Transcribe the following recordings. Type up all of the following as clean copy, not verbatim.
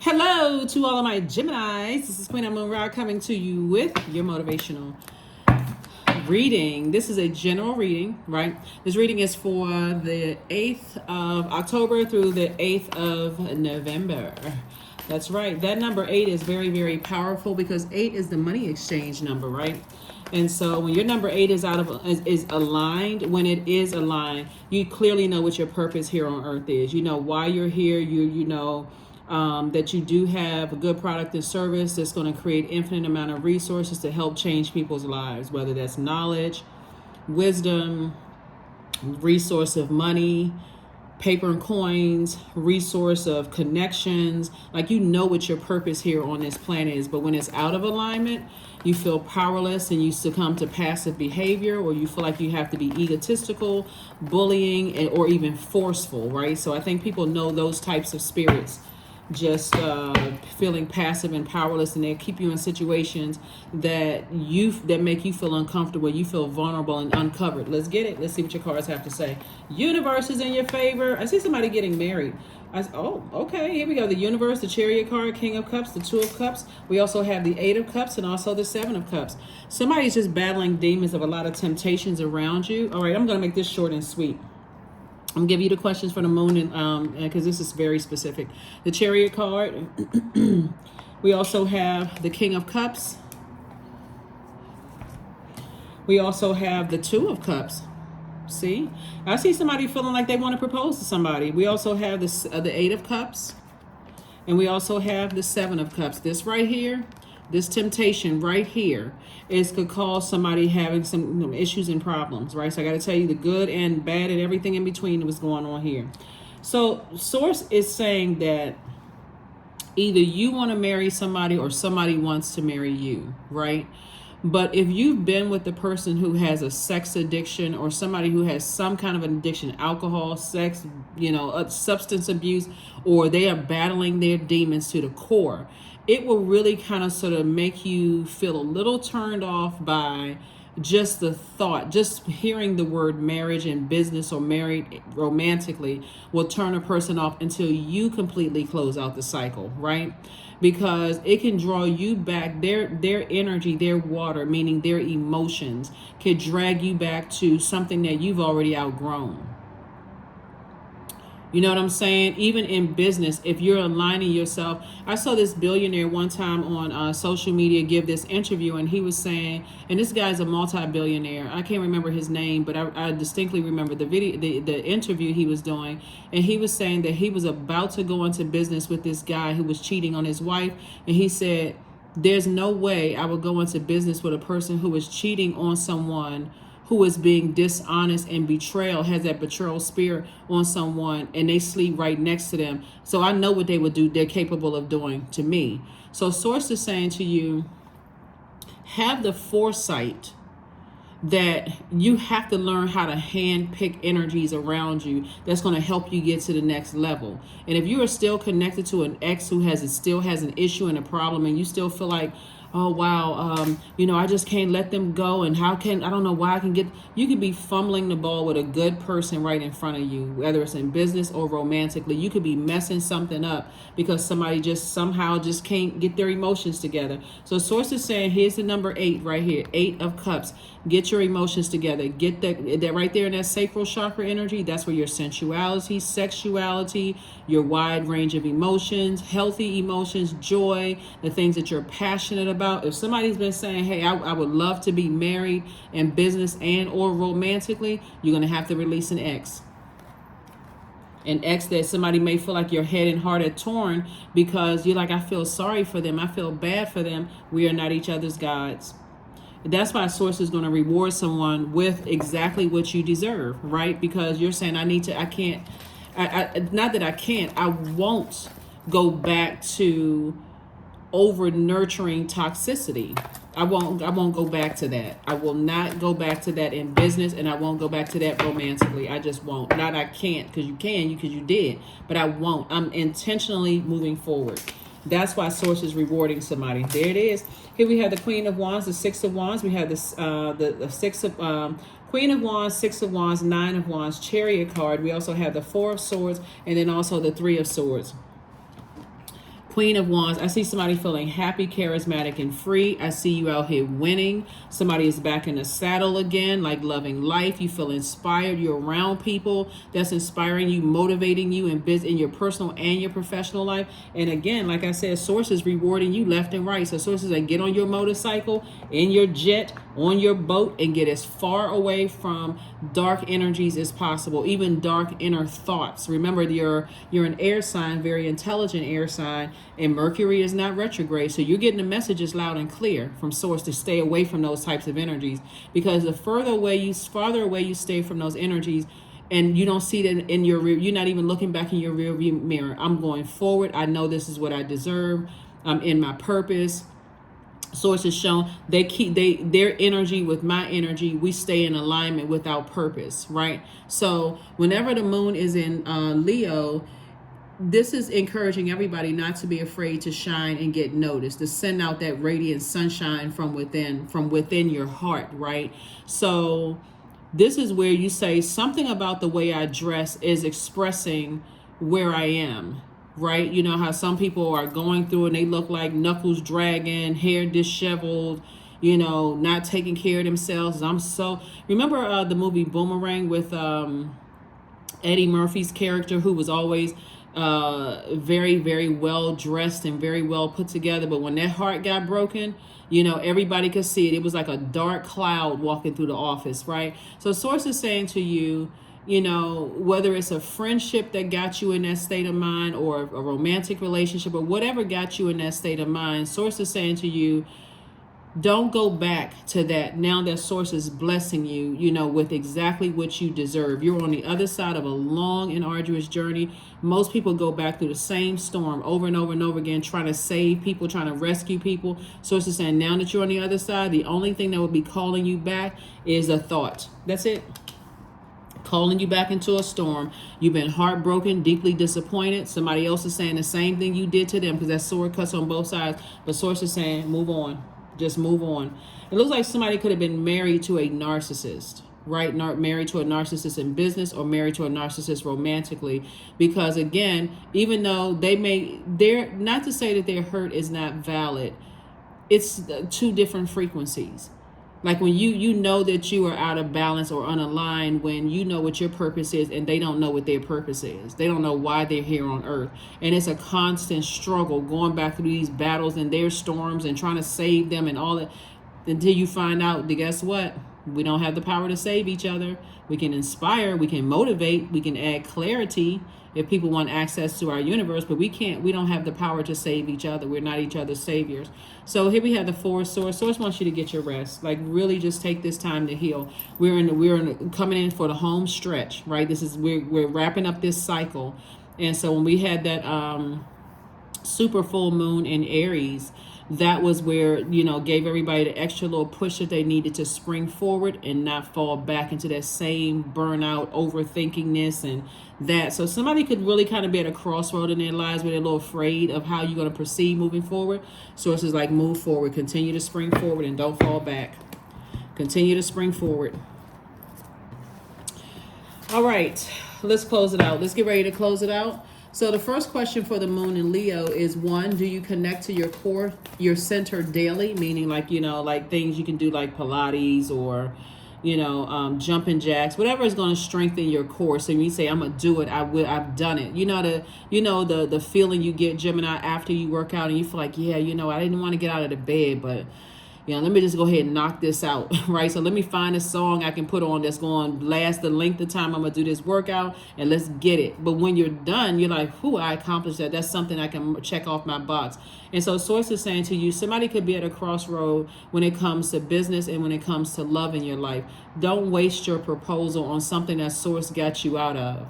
Hello to all of my Geminis. This is Queen Amun Ra coming to you with your motivational reading. This is a general reading, right? This reading is for the 8th of October through the 8th of November. That's right. That number 8 is very, very powerful because 8 is the money exchange number, right? And so when your number 8 is is aligned, when it is aligned, you clearly know what your purpose here on earth is. You know why you're here. You know that you do have a good product and service that's going to create infinite amount of resources to help change people's lives, whether that's knowledge, wisdom, resource of money, paper and coins, resource of connections. Like, you know what your purpose here on this planet is, but when it's out of alignment, you feel powerless and you succumb to passive behavior, or you feel like you have to be egotistical, bullying, or even forceful, right? So I think people know those types of spirits, just feeling passive and powerless, and they keep you in situations that make you feel uncomfortable. You feel vulnerable and uncovered. Let's get it. Let's see what your cards have to say. Universe is in your favor. I see somebody getting married. Okay, here we go. The universe, the Chariot card, King of Cups, the 2 of Cups. We also have the 8 of Cups and also the 7 of Cups. Somebody's just battling demons of a lot of temptations around you. All right, I'm going to make this short and sweet. I'm going to give you the questions for the moon, and because this is very specific. The Chariot card. We also have the King of Cups. We also have the 2 of Cups. See? I see somebody feeling like they want to propose to somebody. We also have the 8 of Cups. And we also have the 7 of Cups. This right here, this temptation right here, could cause somebody having some issues and problems, right? So I got to tell you the good and bad and everything in between what's going on here. So Source is saying that either you want to marry somebody or somebody wants to marry you, right? But if you've been with the person who has a sex addiction, or somebody who has some kind of an addiction, alcohol, sex, substance abuse, or they are battling their demons to the core, it will really kind of sort of make you feel a little turned off by just the thought. Just hearing the word marriage and business or married romantically will turn a person off until you completely close out the cycle, right? Because it can draw you back. Their energy, their water, meaning their emotions, can drag you back to something that you've already outgrown. You know what I'm saying? Even in business, if you're aligning yourself. I saw this billionaire one time on social media give this interview, and he was saying, and this guy's a multi-billionaire. I can't remember his name, but I distinctly remember the interview he was doing. And he was saying that he was about to go into business with this guy who was cheating on his wife. And he said, there's no way I would go into business with a person who is cheating on someone, who is being dishonest and has that betrayal spirit on someone, and they sleep right next to them. So I know what they would do. They're capable of doing to me. So Source is saying to you, have the foresight that you have to learn how to hand pick energies around you that's going to help you get to the next level. And if you are still connected to an ex who still has an issue and a problem, and you still feel like, oh wow, I just can't let them go, and I don't know why you could be fumbling the ball with a good person right in front of you, whether it's in business or romantically. You could be messing something up because somebody just somehow just can't get their emotions together. So Source is saying, here's the number 8 right here, 8 of Cups. Get your emotions together. Get that right there in that sacral chakra energy. That's where your sensuality, sexuality, your wide range of emotions, healthy emotions, joy, the things that you're passionate about. If somebody's been saying, hey, I would love to be married in business and or romantically, you're going to have to release an ex. An ex that somebody may feel like your head and heart are torn because you're like, I feel sorry for them. I feel bad for them. We are not each other's gods. That's why Source is going to reward someone with exactly what you deserve, right? Because you're saying, I won't go back to over nurturing toxicity. I won't go back to that. I will not go back to that in business, and I won't go back to that romantically. I just won't. Not I can't, because you did, but I won't. I'm intentionally moving forward. That's why Source is rewarding somebody. There it is. Here we have the Queen of Wands, the 6 of Wands. We have this the 6 of Queen of Wands, 6 of Wands, 9 of Wands, Chariot card. We also have the 4 of Swords, and then also the 3 of Swords. Queen of Wands, I see somebody feeling happy, charismatic, and free. I see you out here winning. Somebody is back in the saddle again, like loving life. You feel inspired. You're around people that's inspiring you, motivating you in your personal and your professional life. And again, like I said, Source is rewarding you left and right. So Source is like, get on your motorcycle, in your jet, on your boat, and get as far away from dark energies as possible, even dark inner thoughts. Remember, you're an air sign, very intelligent air sign, and Mercury is not retrograde, so you're getting the messages loud and clear from Source to stay away from those types of energies, because the farther away you stay from those energies, and you don't see that in your rear, you're not even looking back in your rear view mirror. I'm going forward. I know this is what I deserve. I'm in my purpose. Source has shown their energy with my energy. We stay in alignment with our purpose, right? So whenever the moon is in Leo, this is encouraging everybody not to be afraid to shine and get noticed, to send out that radiant sunshine from within your heart, right? So this is where you say something about the way I dress is expressing where I am, right? You know how some people are going through and they look like knuckles dragging, hair disheveled, not taking care of themselves. Remember the movie Boomerang with Eddie Murphy's character, who was always very, very well dressed and very well put together, but when that heart got broken, everybody could see it. It was like a dark cloud walking through the office, right? So Source is saying to you, whether it's a friendship that got you in that state of mind, or a romantic relationship, or whatever got you in that state of mind, Source is saying to you, don't go back to that now that Source is blessing you, with exactly what you deserve. You're on the other side of a long and arduous journey. Most people go back through the same storm over and over and over again, trying to save people, trying to rescue people. Source is saying now that you're on the other side, the only thing that will be calling you back is a thought. That's it. Calling you back into a storm. You've been heartbroken, deeply disappointed. Somebody else is saying the same thing you did to them, because that sword cuts on both sides. But Source is saying, move on. Just move on. It looks like somebody could have been married to a narcissist, right? Married to a narcissist in business, or married to a narcissist romantically. Because again, even though they're not to say that their hurt is not valid, it's two different frequencies. Like when you know that you are out of balance or unaligned, when you know what your purpose is and they don't know what their purpose is. They don't know why they're here on earth. And it's a constant struggle going back through these battles and their storms and trying to save them and all that, until you find out that, guess what? We don't have the power to save each other. We can inspire, we can motivate, we can add clarity if people want access to our universe, but we don't have the power to save each other. We're not each other's saviors. So here we have the Four of Swords. Source wants you to get your rest. Like really just take this time to heal. We're coming in for the home stretch, right? We're wrapping up this cycle. And so when we had that super full moon in Aries, that was where, gave everybody the extra little push that they needed to spring forward and not fall back into that same burnout, overthinkingness and that. So somebody could really kind of be at a crossroad in their lives where they're a little afraid of how you're going to proceed moving forward. Sources like, move forward, continue to spring forward, and don't fall back. Continue to spring forward. All right, let's close it out. Let's get ready to close it out. So the first question for the moon in Leo is, one, do you connect to your core, your center daily? Meaning like, like things you can do like Pilates or, jumping jacks, whatever is going to strengthen your core. So when you say, I'm going to do it, I've done it. The feeling you get, Gemini, after you work out and you feel like, yeah, I didn't want to get out of the bed, but let me just go ahead and knock this out, right? So let me find a song I can put on that's going to last the length of time I'm going to do this workout, and let's get it. But when you're done, you're like, whew, I accomplished that. That's something I can check off my box. And so Source is saying to you, somebody could be at a crossroad when it comes to business and when it comes to love in your life. Don't waste your proposal on something that Source got you out of.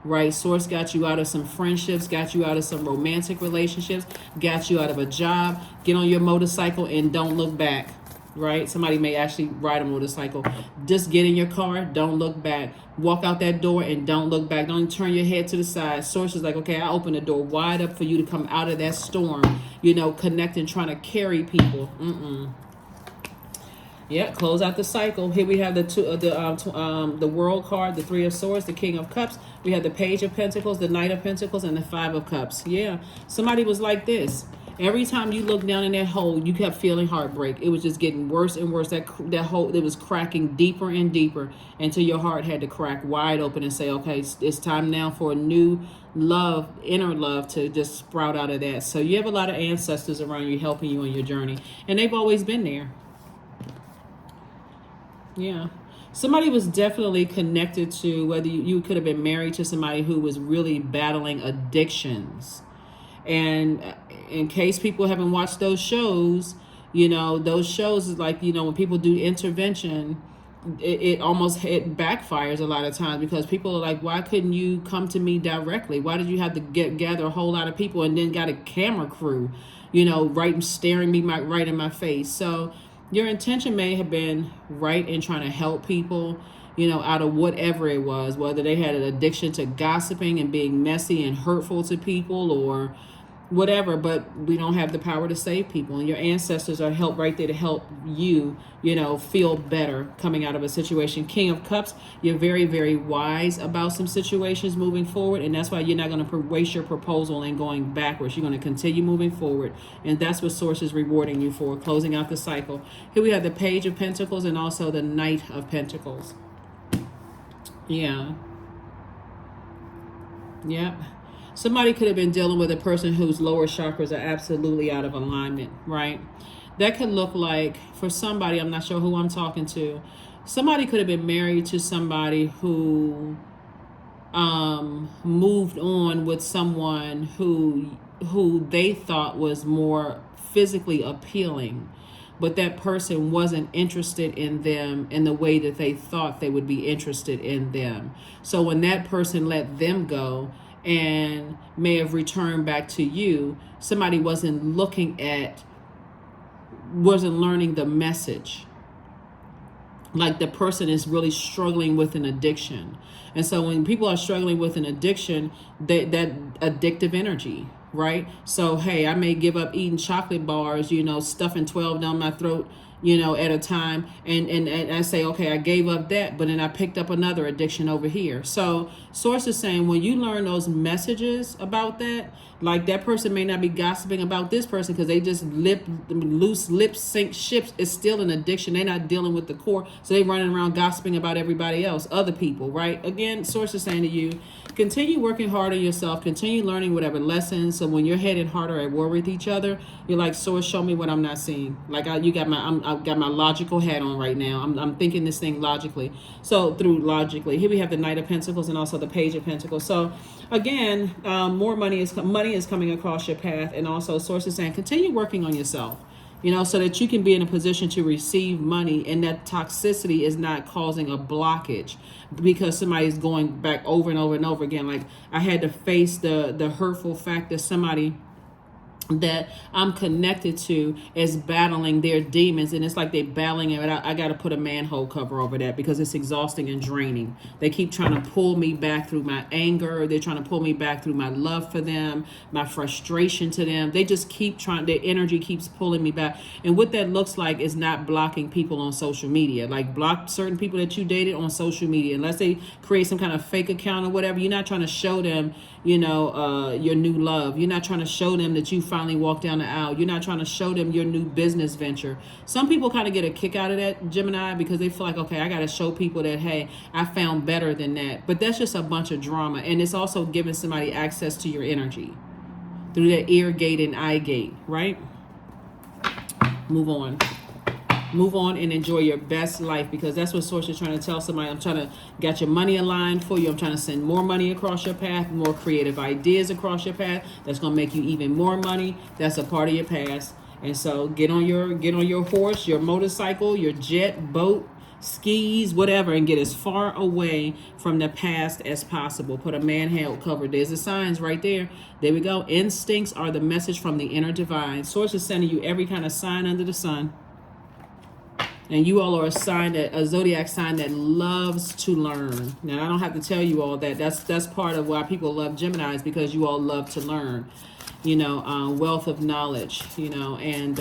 Right? Source got you out of some friendships, got you out of some romantic relationships, got you out of a job. Get on your motorcycle and don't look back. Right? Somebody may actually ride a motorcycle. Just get in your car, don't look back. Walk out that door and don't look back. Don't turn your head to the side. Source is like, okay, I open the door wide up for you to come out of that storm, connecting, trying to carry people. Yeah, close out the cycle. Here we have the World card, the Three of Swords, the King of Cups. We have the Page of Pentacles, the Knight of Pentacles, and the Five of Cups. Yeah, somebody was like this. Every time you look down in that hole, you kept feeling heartbreak. It was just getting worse and worse. That hole, it was cracking deeper and deeper until your heart had to crack wide open and say, okay, it's time now for a new love, inner love, to just sprout out of that. So you have a lot of ancestors around you helping you on your journey, and they've always been there. Yeah. Somebody was definitely connected to, whether you could have been married to somebody who was really battling addictions. And in case people haven't watched those shows, those shows is like, when people do intervention, it backfires a lot of times, because people are like, why couldn't you come to me directly? Why did you have to gather a whole lot of people and then got a camera crew, right, staring me right in my face? So your intention may have been right in trying to help people, out of whatever it was, whether they had an addiction to gossiping and being messy and hurtful to people or whatever, but we don't have the power to save people. And your ancestors are right there to help you, feel better coming out of a situation. King of Cups, you're very, very wise about some situations moving forward, and that's why you're not going to waste your proposal and going backwards. You're going to continue moving forward, and that's what Source is rewarding you for, closing out the cycle. Here we have the Page of Pentacles and also the Knight of Pentacles. Yeah. Yep. Somebody could have been dealing with a person whose lower chakras are absolutely out of alignment, right? That could look like, for somebody, I'm not sure who I'm talking to, somebody could have been married to somebody who moved on with someone who they thought was more physically appealing, but that person wasn't interested in them in the way that they thought they would be interested in them. So when that person let them go and may have returned back to you, somebody wasn't learning the message. Like the person is really struggling with an addiction. And so when people are struggling with an addiction, that addictive energy, right? So, hey, I may give up eating chocolate bars, stuffing 12 down my throat, at a time. And I say, okay, I gave up that, but then I picked up another addiction over here. So Source is saying, when you learn those messages about that, like that person may not be gossiping about this person because they just loose lip sync ships. It's still an addiction. They're not dealing with the core. So they're running around gossiping about everybody else, other people, right? Again, Source is saying to you, continue working hard on yourself, continue learning whatever lessons. So when you're heading harder at war with each other, you're like, Source, show me what I'm not seeing. Like I've got my logical hat on right now. I'm thinking this thing logically. So logically, here we have the Knight of Pentacles and also the Page of Pentacles. So again, more money is coming across your path, and also Source is saying continue working on yourself. So that you can be in a position to receive money and that toxicity is not causing a blockage because somebody's going back over and over and over again. Like I had to face the hurtful fact that somebody that I'm connected to is battling their demons, and it's like they're battling it. I got to put a manhole cover over that because it's exhausting and draining. They keep trying to pull me back through my anger. They're trying to pull me back through my love for them, my frustration to them. They just keep trying. Their energy keeps pulling me back. And what that looks like is not blocking people on social media. Like block certain people that you dated on social media, unless they create some kind of fake account or whatever. You're not trying to show them, your new love. You're not trying to show them that you finally walked down the aisle. You're not trying to show them your new business venture. Some people kind of get a kick out of that, Gemini, because they feel like, okay, I got to show people that, hey, I found better than that. But that's just a bunch of drama. And it's also giving somebody access to your energy through that ear gate and eye gate, right? Move on and enjoy your best life, because that's what Source is trying to tell somebody. I'm trying to get your money aligned for you. I'm trying to send more money across your path, more creative ideas across your path. That's going to make you even more money. That's a part of your past. And so get on your horse, your motorcycle, your jet, boat, skis, whatever, and get as far away from the past as possible. Put a manhole cover. There's the signs right there. There we go. Instincts are the message from the inner divine. Source is sending you every kind of sign under the sun. And you all are a zodiac sign that loves to learn. Now, I don't have to tell you all that. That's part of why people love Geminis, because you all love to learn. Wealth of knowledge, and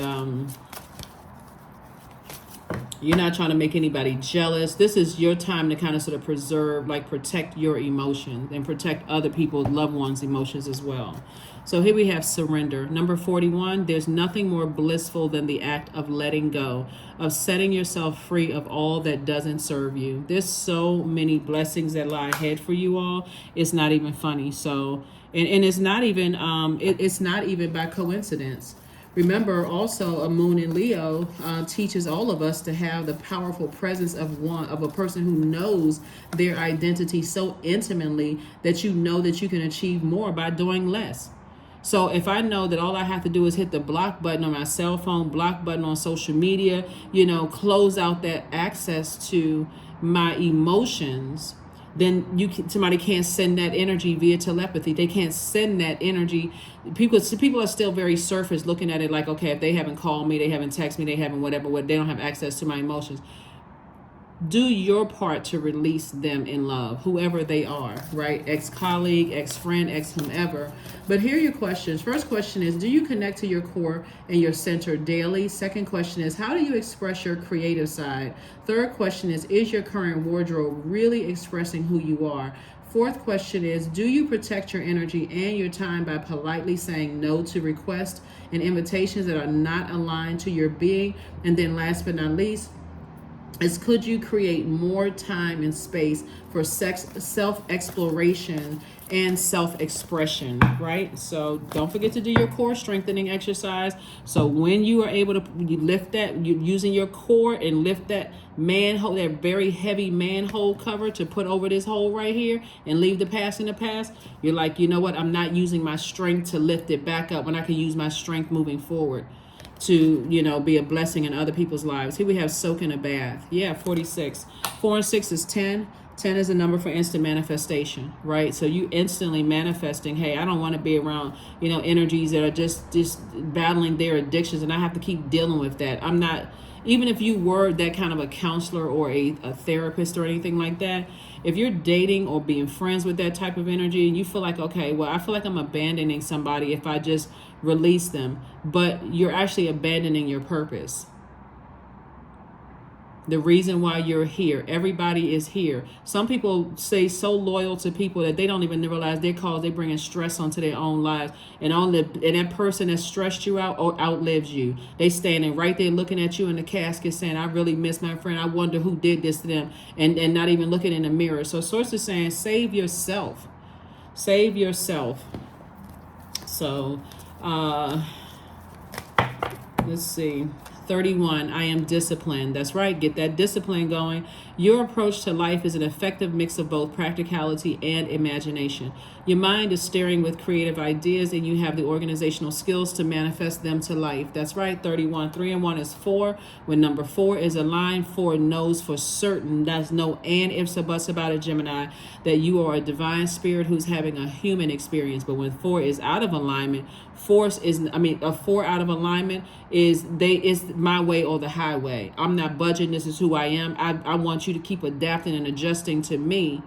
You're not trying to make anybody jealous. This is your time to kind of sort of preserve, like protect your emotions and protect other people's loved ones' emotions as well. So here we have surrender. Number 41, there's nothing more blissful than the act of letting go, of setting yourself free of all that doesn't serve you. There's so many blessings that lie ahead for you all. It's not even funny. So, and it's not even, it's not even by coincidence. Remember, also, a moon in Leo teaches all of us to have the powerful presence of a person who knows their identity so intimately that you know that you can achieve more by doing less. So if I know that all I have to do is hit the block button on my cell phone, block button on social media, close out that access to my emotions, then somebody can't send that energy via telepathy. They can't send that energy. People are still very surface looking at it like, okay, if they haven't called me, they haven't texted me, they haven't whatever, they don't have access to my emotions. Do your part to release them in love, whoever they are, right? Ex-colleague, ex-friend, ex-whomever. But here are your questions. First question is, do you connect to your core and your center daily? Second question is, how do you express your creative side? Third question is your current wardrobe really expressing who you are? Fourth question is, do you protect your energy and your time by politely saying no to requests and invitations that are not aligned to your being? And then last but not least, could you create more time and space for self-exploration and self-expression, right? So don't forget to do your core strengthening exercise. So when you are able to lift that, you're using your core and lift that manhole, that very heavy manhole cover to put over this hole right here and leave the past in the past, you're like, you know what? I'm not using my strength to lift it back up when I can use my strength moving forward to, be a blessing in other people's lives. Here we have soak in a bath. Yeah, 46. 4 and 6 is 10. 10 is a number for instant manifestation, right? So you instantly manifesting, hey, I don't want to be around, energies that are just battling their addictions, and I have to keep dealing with that. I'm not, even if you were that kind of a counselor or a therapist or anything like that, if you're dating or being friends with that type of energy and you feel like, okay, well, I feel like I'm abandoning somebody if I just release them, but you're actually abandoning your purpose. The reason why you're here. Everybody is here. Some people stay so loyal to people that they don't even realize they're bringing stress onto their own lives. And that person that stressed you out or outlives you. They standing right there looking at you in the casket saying, I really miss my friend. I wonder who did this to them. And not even looking in the mirror. So Source is saying, save yourself. Save yourself. So, let's see. 31, I am disciplined. That's right. Get that discipline going. Your approach to life is an effective mix of both practicality and imagination. Your mind is stirring with creative ideas and you have the organizational skills to manifest them to life. That's right. 31. 3 and 1 is 4. When number 4 is aligned, 4 knows for certain, that's no and ifs or buts about it, Gemini, that you are a divine spirit who's having a human experience. But when 4 is out of alignment, a 4 out of alignment is my way or the highway. I'm not budging. This is who I am. I want you to keep adapting and adjusting to me.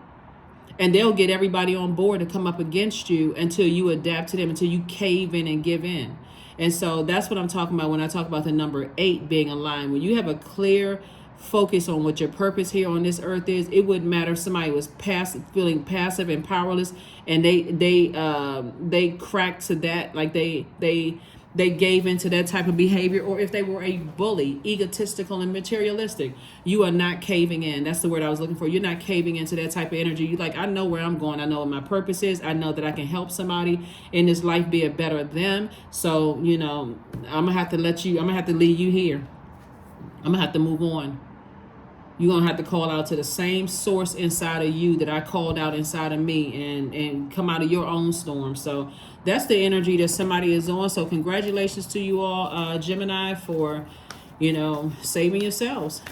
And they'll get everybody on board to come up against you until you adapt to them, until you cave in and give in. And so that's what I'm talking about when I talk about the number 8 being aligned. When you have a clear focus on what your purpose here on this earth is, it wouldn't matter if somebody was feeling passive and powerless and they cracked to that, like they gave into that type of behavior, or if they were a bully, egotistical and materialistic. You are not caving in. That's the word I was looking for. You're not caving into that type of energy. You're like, I know where I'm going. I know what my purpose is. I know that I can help somebody in this life be a better them. So, I'm going to have to leave you here. I'm going to have to move on. You're going to have to call out to the same source inside of you that I called out inside of me and come out of your own storm. So that's the energy that somebody is on. So congratulations to you all, Gemini, for, saving yourselves.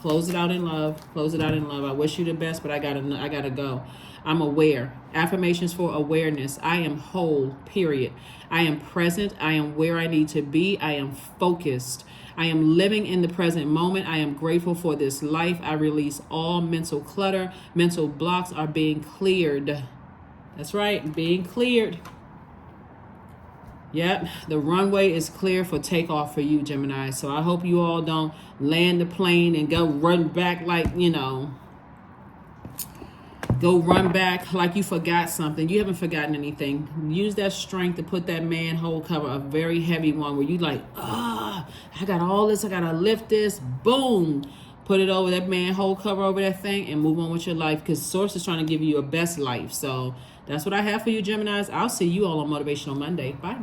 Close it out in love. I wish you the best, but I gotta go. I'm aware. Affirmations for awareness. I am whole, period. I am present. I am where I need to be. I am focused. I am living in the present moment. I am grateful for this life. I release all mental clutter. Mental blocks are being cleared. That's right, being cleared. Yep, the runway is clear for takeoff for you, Gemini. So I hope you all don't land the plane and go run back like, go run back like you forgot something. You haven't forgotten anything. Use that strength to put that manhole cover, a very heavy one, where you like, I got all this, I gotta lift this, boom. Put it over that manhole cover over that thing and move on with your life, because Source is trying to give you your best life. So that's what I have for you, Geminis. I'll see you all on Motivational Monday. Bye.